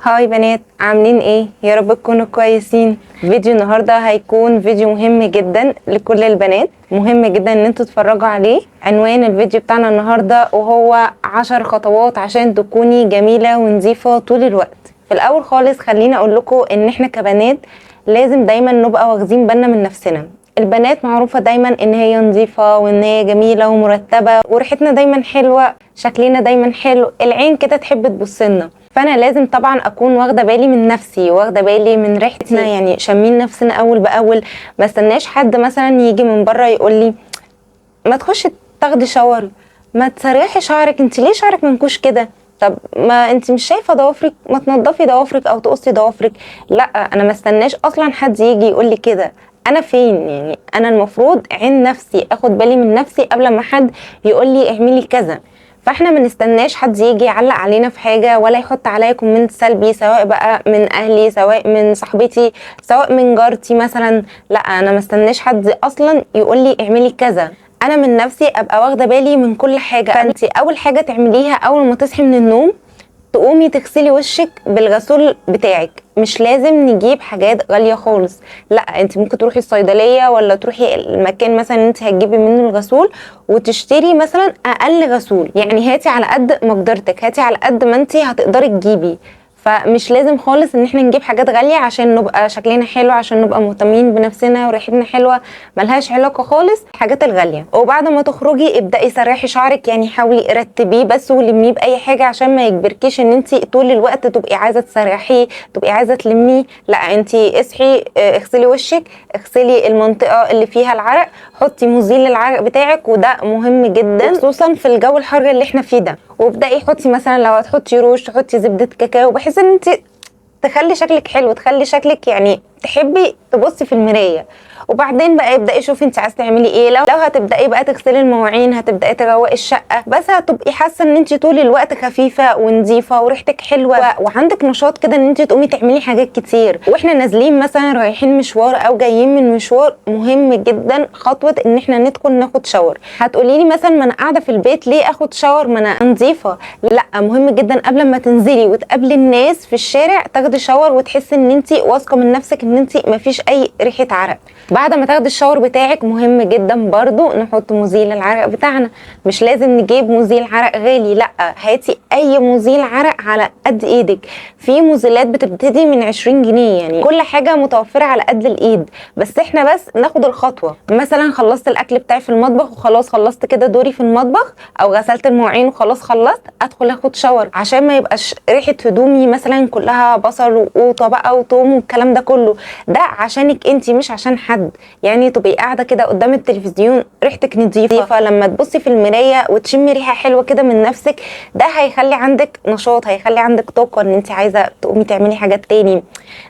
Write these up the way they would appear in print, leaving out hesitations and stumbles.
هاي بنات، عاملين ايه؟ يا رب تكونوا كويسين. فيديو النهارده هيكون فيديو مهم جدا لكل البنات، مهم جدا ان انتوا تتفرجوا عليه. عنوان الفيديو بتاعنا النهارده وهو 10 خطوات عشان تكوني جميله ونظيفه طول الوقت. في الاول خالص خليني اقول لكم ان احنا كبنات لازم دايما نبقى واخدين بالنا من نفسنا. البنات معروفه دايما ان هي نظيفه وان هي جميله ومرتبه وريحتنا دايما حلوه، شكلنا دايما حلو، العين كده تحب تبصلنا. فانا لازم طبعا اكون واخده بالي من نفسي، واخده بالي من ريحتنا، يعني شامين نفسنا اول باول. ما استناش حد مثلا يجي من بره يقول لي ما تخشي تاخدي شاور، ما تسرحي شعرك، انت ليه شعرك منكوش كده؟ طب ما انت مش شايفه ضوافرك، ما تنضفي ضوافرك او تقصي ضوافرك. لا، انا ما استناش اصلا حد يجي يقول لي كده. انا فين؟ يعني انا المفروض عين نفسي، اخد بالي من نفسي قبل ما حد يقول لي اعملي كذا. فاحنا ما نستناش حد يجي يعلق علينا في حاجه ولا يحط عليا كومنت سلبي، سواء بقى من اهلي، سواء من صاحبتي، سواء من جارتي مثلا. لا، انا ما استناش حد اصلا يقول لي اعملي كذا. انا من نفسي ابقى واخده بالي من كل حاجه. فانت اول حاجه تعمليها اول ما تصحي من النوم، تقومي تغسلي وشك بالغسول بتاعك. مش لازم نجيب حاجات غاليه خالص، لا، انت ممكن تروحي الصيدليه ولا تروحي المكان مثلا انت هتجيبي منه الغسول وتشتري مثلا اقل غسول. يعني هاتي على قد مقدرتك، هاتي على قد ما انت هتقدري تجيبي. فمش لازم خالص ان احنا نجيب حاجات غاليه عشان نبقى شكلنا حلو، عشان نبقى مهتمين بنفسنا وريحتنا حلوه. ملهاش علاقه خالص الحاجات الغاليه. وبعد ما تخرجي ابداي سرحي شعرك، يعني حاولي رتبيه بس ولميه باي حاجه عشان ما يجبركيش ان انت طول الوقت تبقي عايزه تسرحيه، تبقي عايزه تلميه. لا، انت اصحي، اغسلي وشك، اغسلي المنطقه اللي فيها العرق، حطي مزيل للعرق بتاعك، وده مهم جدا خصوصا في الجو الحر اللي احنا فيه ده. وابداي حطي مثلا لو هتحطي روج تحطي زبده كاكاو، بحيث ان انت تخلي شكلك حلو، تخلي شكلك يعني تحبي تبصي في المرايه. وبعدين بقى ابداي شوفي انت عايزه تعملي ايه. لو هتبداي بقى تغسلي المواعين، هتبداي تروقي الشقه، بس هتبقي حاسه ان انت طول الوقت خفيفه ونظيفه وريحتك حلوه وعندك نشاط كده ان انت تقومي تعملي حاجات كتير. واحنا نازلين مثلا رايحين مشوار او جايين من مشوار، مهم جدا خطوه ان احنا ندخل ناخد شاور. هتقولي لي مثلا ما انا قاعده في البيت ليه اخد شاور، ما انا نظيفه. لا، مهم جدا قبل ما تنزلي وتقابلي الناس في الشارع تاخدي شاور وتحسي ان انت واثقه من نفسك ان انت مفيش اي ريحه عرق. بعد ما تاخدي الشاور بتاعك مهم جدا برضو نحط مزيل العرق بتاعنا. مش لازم نجيب مزيل عرق غالي، لا، هاتي اي مزيل عرق على قد ايدك. في مزيلات بتبتدي من 20 جنيه، يعني كل حاجه متوفره على قد الايد. بس احنا بس ناخد الخطوه. مثلا خلصت الاكل بتاعي في المطبخ وخلاص، خلصت كده دوري في المطبخ، او غسلت المواعين وخلاص خلصت، ادخل اخد شاور عشان ما يبقاش ريحه هدومي مثلا كلها بصل وقوطه بقى وتوم والكلام ده كله. ده عشانك انت مش عشان حد. يعني تبقي قاعده كده قدام التلفزيون ريحتك نظيفه، لما تبصي في المرايه وتشمي ريحه حلوه كده من نفسك، ده هيخلي عندك نشاط، هيخلي عندك طاقه ان انت عايزه تقومي تعملي حاجات تاني.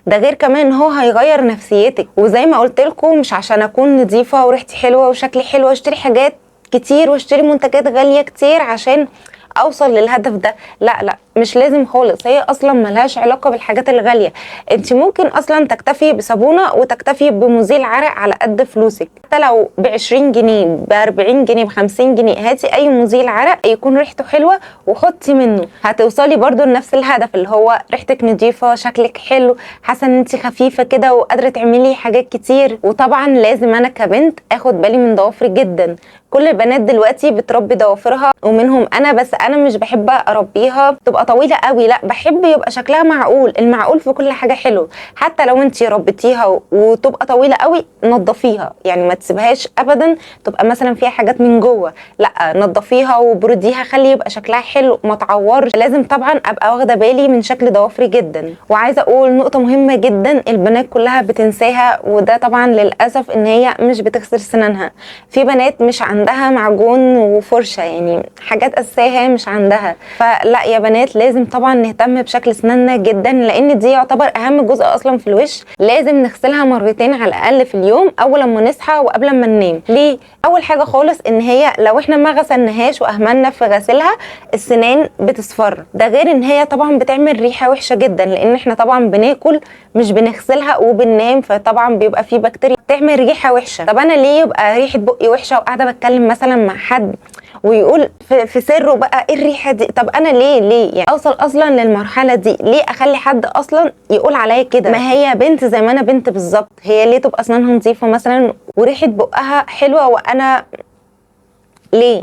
ده غير كمان هو هيغير نفسيتك. وزي ما قلت لكم، مش عشان اكون نظيفه وريحتي حلوه وشكلي حلو اشتري حاجات كتير واشتري منتجات غاليه كتير عشان اوصل للهدف ده. لا لا، مش لازم خالص. هي اصلا ملهاش علاقه بالحاجات الغاليه. انت ممكن اصلا تكتفي بصابونه وتكتفي بمزيل عرق على قد فلوسك، حتى لو ب20 جنيه ب40 جنيه ب50 جنيه. هاتي اي مزيل عرق يكون ريحته حلوه وحطي منه، هتوصلي برضو لنفس الهدف اللي هو ريحتك نظيفه، شكلك حلو، حاسه ان انت خفيفه كده وقادره تعملي حاجات كتير. وطبعا لازم انا كبنت اخد بالي من ضوافري جدا. كل البنات دلوقتي بتربي ضوافرها ومنهم انا، بس انا مش بحب اربيها تبقى طويله قوي، لا، بحب يبقى شكلها معقول. المعقول في كل حاجه حلو. حتى لو انت ربيتيها وتبقى طويله قوي نضفيها، يعني ما تسيبهاش ابدا تبقى مثلا فيها حاجات من جوه، لا، نضفيها وبرديها، خلي يبقى شكلها حلو ما تعورش. لازم طبعا ابقى واخده بالي من شكل ضوافري جدا. وعايزه اقول نقطه مهمه جدا البنات كلها بتنساها، وده طبعا للاسف ان هي مش بتغسل سنانها. في بنات مش عندها معجون وفرشه، يعني حاجات اساسيه مش عندها. فلا يا بنات، لازم طبعا نهتم بشكل اسناننا جدا، لان دي يعتبر اهم جزء اصلا في الوش. لازم نغسلها مرتين على الاقل في اليوم، اول لما نصحى وقبل ما ننام. ليه؟ اول حاجه خالص ان هي لو احنا ما غسلناهاش واهملنا في غسلها السنان بتصفر. ده غير ان هي طبعا بتعمل ريحه وحشه جدا، لان احنا طبعا بناكل مش بنغسلها وبننام، فطبعا بيبقى فيه بكتيريا تعمل ريحه وحشه. طب انا ليه يبقى ريحه بقي وحشه وقاعده بتكلم مثلا مع حد ويقول في سره بقى ايه الريحه دي. طب انا ليه يعني اوصل اصلا للمرحله دي؟ ليه اخلي حد اصلا يقول عليا كده؟ ما هي بنت زي ما انا بنت بالظبط، هي ليه تبقى اسنانها نظيفه مثلا وريحه بقها حلوه وانا ليه؟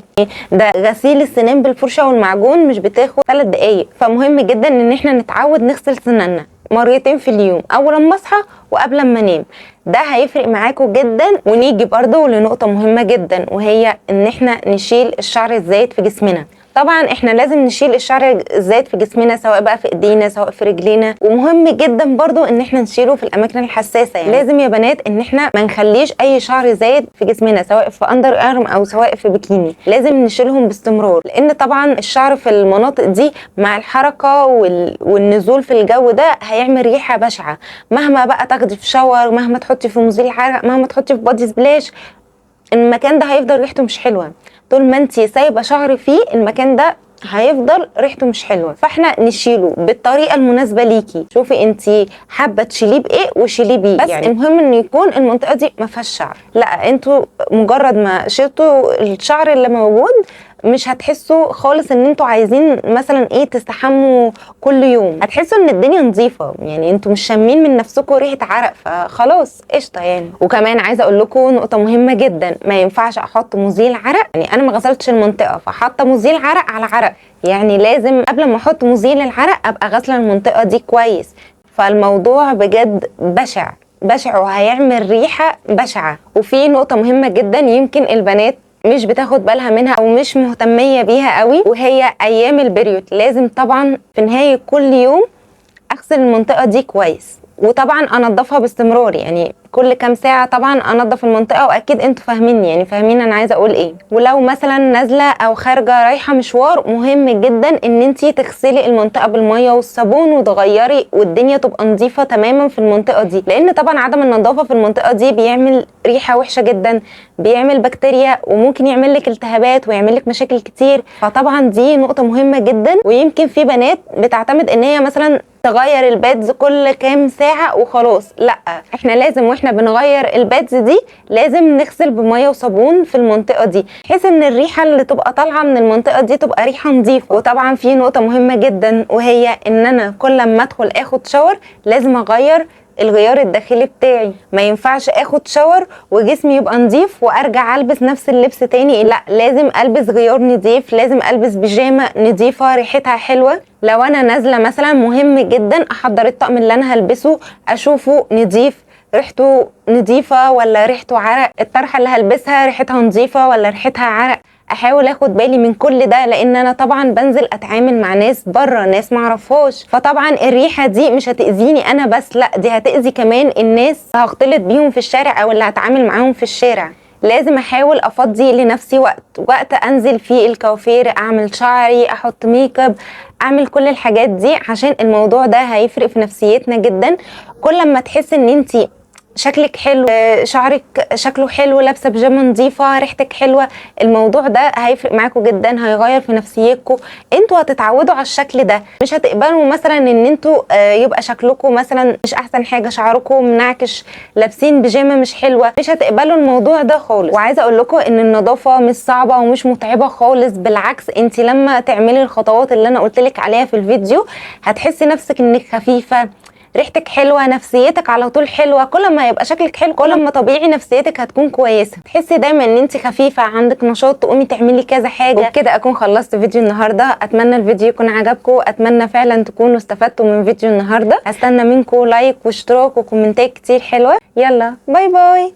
ده غسيل السنان بالفرشه والمعجون مش بتاخد 3 دقايق. فمهم جدا ان احنا نتعود نغسل سناننا مرتين في اليوم، اول ما اصحى وقبل ما انام. ده هيفرق معاكم جدا. ونيجي برضو لنقطه مهمه جدا، وهي ان احنا نشيل الشعر الزايد في جسمنا. طبعا احنا لازم نشيل الشعر الزايد في جسمنا، سواء بقى في ايدينا سواء في رجلينا. ومهم جدا برضو ان احنا نشيله في الاماكن الحساسه. يعني لازم يا بنات ان احنا ما نخليش اي شعر زايد في جسمنا، سواء في اندر ارم او سواء في بكيني. لازم نشيلهم باستمرار، لان طبعا الشعر في المناطق دي مع الحركه والنزول في الجو ده هيعمل ريحه بشعه. مهما بقى تاخدي في شاور، مهما تحطي في مزيل عرق، مهما تحطي في بادي سبلاش، المكان ده هيفضل ريحته مش حلوه. طول ما انتي سايبه شعر فيه، المكان ده هيفضل ريحته مش حلوه. فاحنا نشيله بالطريقه المناسبه ليكي. شوفي انتي حابه تشيليه بايه وشيليه بيه، بس يعني المهم ان يكون المنطقه دي ما فيهاش شعر. لا، انتوا مجرد ما شلتوا الشعر اللي موجود مش هتحسوا خالص ان انتوا عايزين مثلا ايه تستحموا كل يوم. هتحسوا ان الدنيا نظيفه، يعني انتوا مش شامين من نفسكم ريحه عرق، فخلاص قشطه يعني. وكمان عايزه اقول لكم نقطه مهمه جدا، ما ينفعش احط مزيل عرق. يعني انا ما غسلتش المنطقه فحاطه مزيل عرق على عرق، يعني لازم قبل ما احط مزيل العرق ابقى غاسله المنطقه دي كويس. فالموضوع بجد بشع وهيعمل ريحه بشعه. وفي نقطه مهمه جدا يمكن البنات مش بتاخد بالها منها او مش مهتميه بيها قوي، وهي ايام البريود. لازم طبعا في نهايه كل يوم اغسل المنطقه دي كويس، وطبعا انضفها باستمرار. يعني كل كام ساعه طبعا انضف المنطقه، واكيد انتوا فاهميني، يعني فاهمين انا عايزه اقول ايه. ولو مثلا نازله او خارجه رايحه مشوار، مهم جدا ان انتي تغسلي المنطقه بالميه والصابون وتغيري، والدنيا تبقى نظيفه تماما في المنطقه دي. لان طبعا عدم النظافه في المنطقه دي بيعمل ريحه وحشه جدا، بيعمل بكتيريا، وممكن يعمل لك التهابات ويعمل لك مشاكل كتير. فطبعا دي نقطه مهمه جدا. ويمكن في بنات بتعتمد ان هي مثلا تغير البادز كل كام ساعه وخلاص. لا، احنا لازم واحنا بنغير البادز دي لازم نغسل بميه وصابون في المنطقه دي، بحيث ان الريحه اللي تبقى طالعه من المنطقه دي تبقى ريحه نظيفه. وطبعا في نقطه مهمه جدا، وهي ان انا كل ما ادخل اخد شاور لازم اغير الغيار الداخلي بتاعي. ما ينفعش اخد شاور وجسمي يبقى نظيف وارجع البس نفس اللبس تاني. لا، لازم البس غيار نظيف، لازم البس بيجامه نظيفه ريحتها حلوه. لو انا نازله مثلا مهم جدا احضر الطقم اللي انا هلبسه اشوفه نظيف، ريحته نظيفه ولا ريحته عرق، الطرحه اللي هلبسها ريحتها نظيفه ولا ريحتها عرق. احاول اخد بالي من كل ده، لان انا طبعا بنزل اتعامل مع ناس بره، ناس معرفهاش. فطبعا الريحه دي مش هتاذيني انا بس، لا دي هتاذي كمان الناس هختلط بيهم في الشارع او اللي هتعامل معاهم في الشارع. لازم احاول افضي لنفسي وقت انزل فيه الكوافير، اعمل شعري، احط ميك اب، اعمل كل الحاجات دي، عشان الموضوع ده هيفرق في نفسيتنا جدا. كل ما تحس ان انتي شكلك حلو، شعرك شكله حلو، لابسه بيجامه نظيفه، ريحتك حلوه، الموضوع ده هيفرق معاكم جدا، هيغير في نفسيتكم. انتوا هتتعودوا على الشكل ده، مش هتقبلوا مثلا ان انتوا يبقى شكلكم مثلا مش احسن حاجه، شعركم منعكش، لابسين بيجامه مش حلوه، مش هتقبلوا الموضوع ده خالص. وعايزه اقول لكم ان النظافه مش صعبه ومش متعبه خالص، بالعكس انت لما تعملي الخطوات اللي انا قلت لك عليها في الفيديو هتحسي نفسك انك خفيفه، ريحتك حلوه، نفسيتك على طول حلوه. كل ما يبقى شكلك حلو كل ما طبيعي نفسيتك هتكون كويسه، تحسي دايما ان انت خفيفه، عندك نشاط تقومي تعملي كذا حاجه. وبكده اكون خلصت فيديو النهارده. اتمنى الفيديو يكون عجبكم، اتمنى فعلا تكونوا استفدتوا من فيديو النهارده. هستنى منكم لايك واشتراك وكومنتات كتير حلوه. يلا باي باي.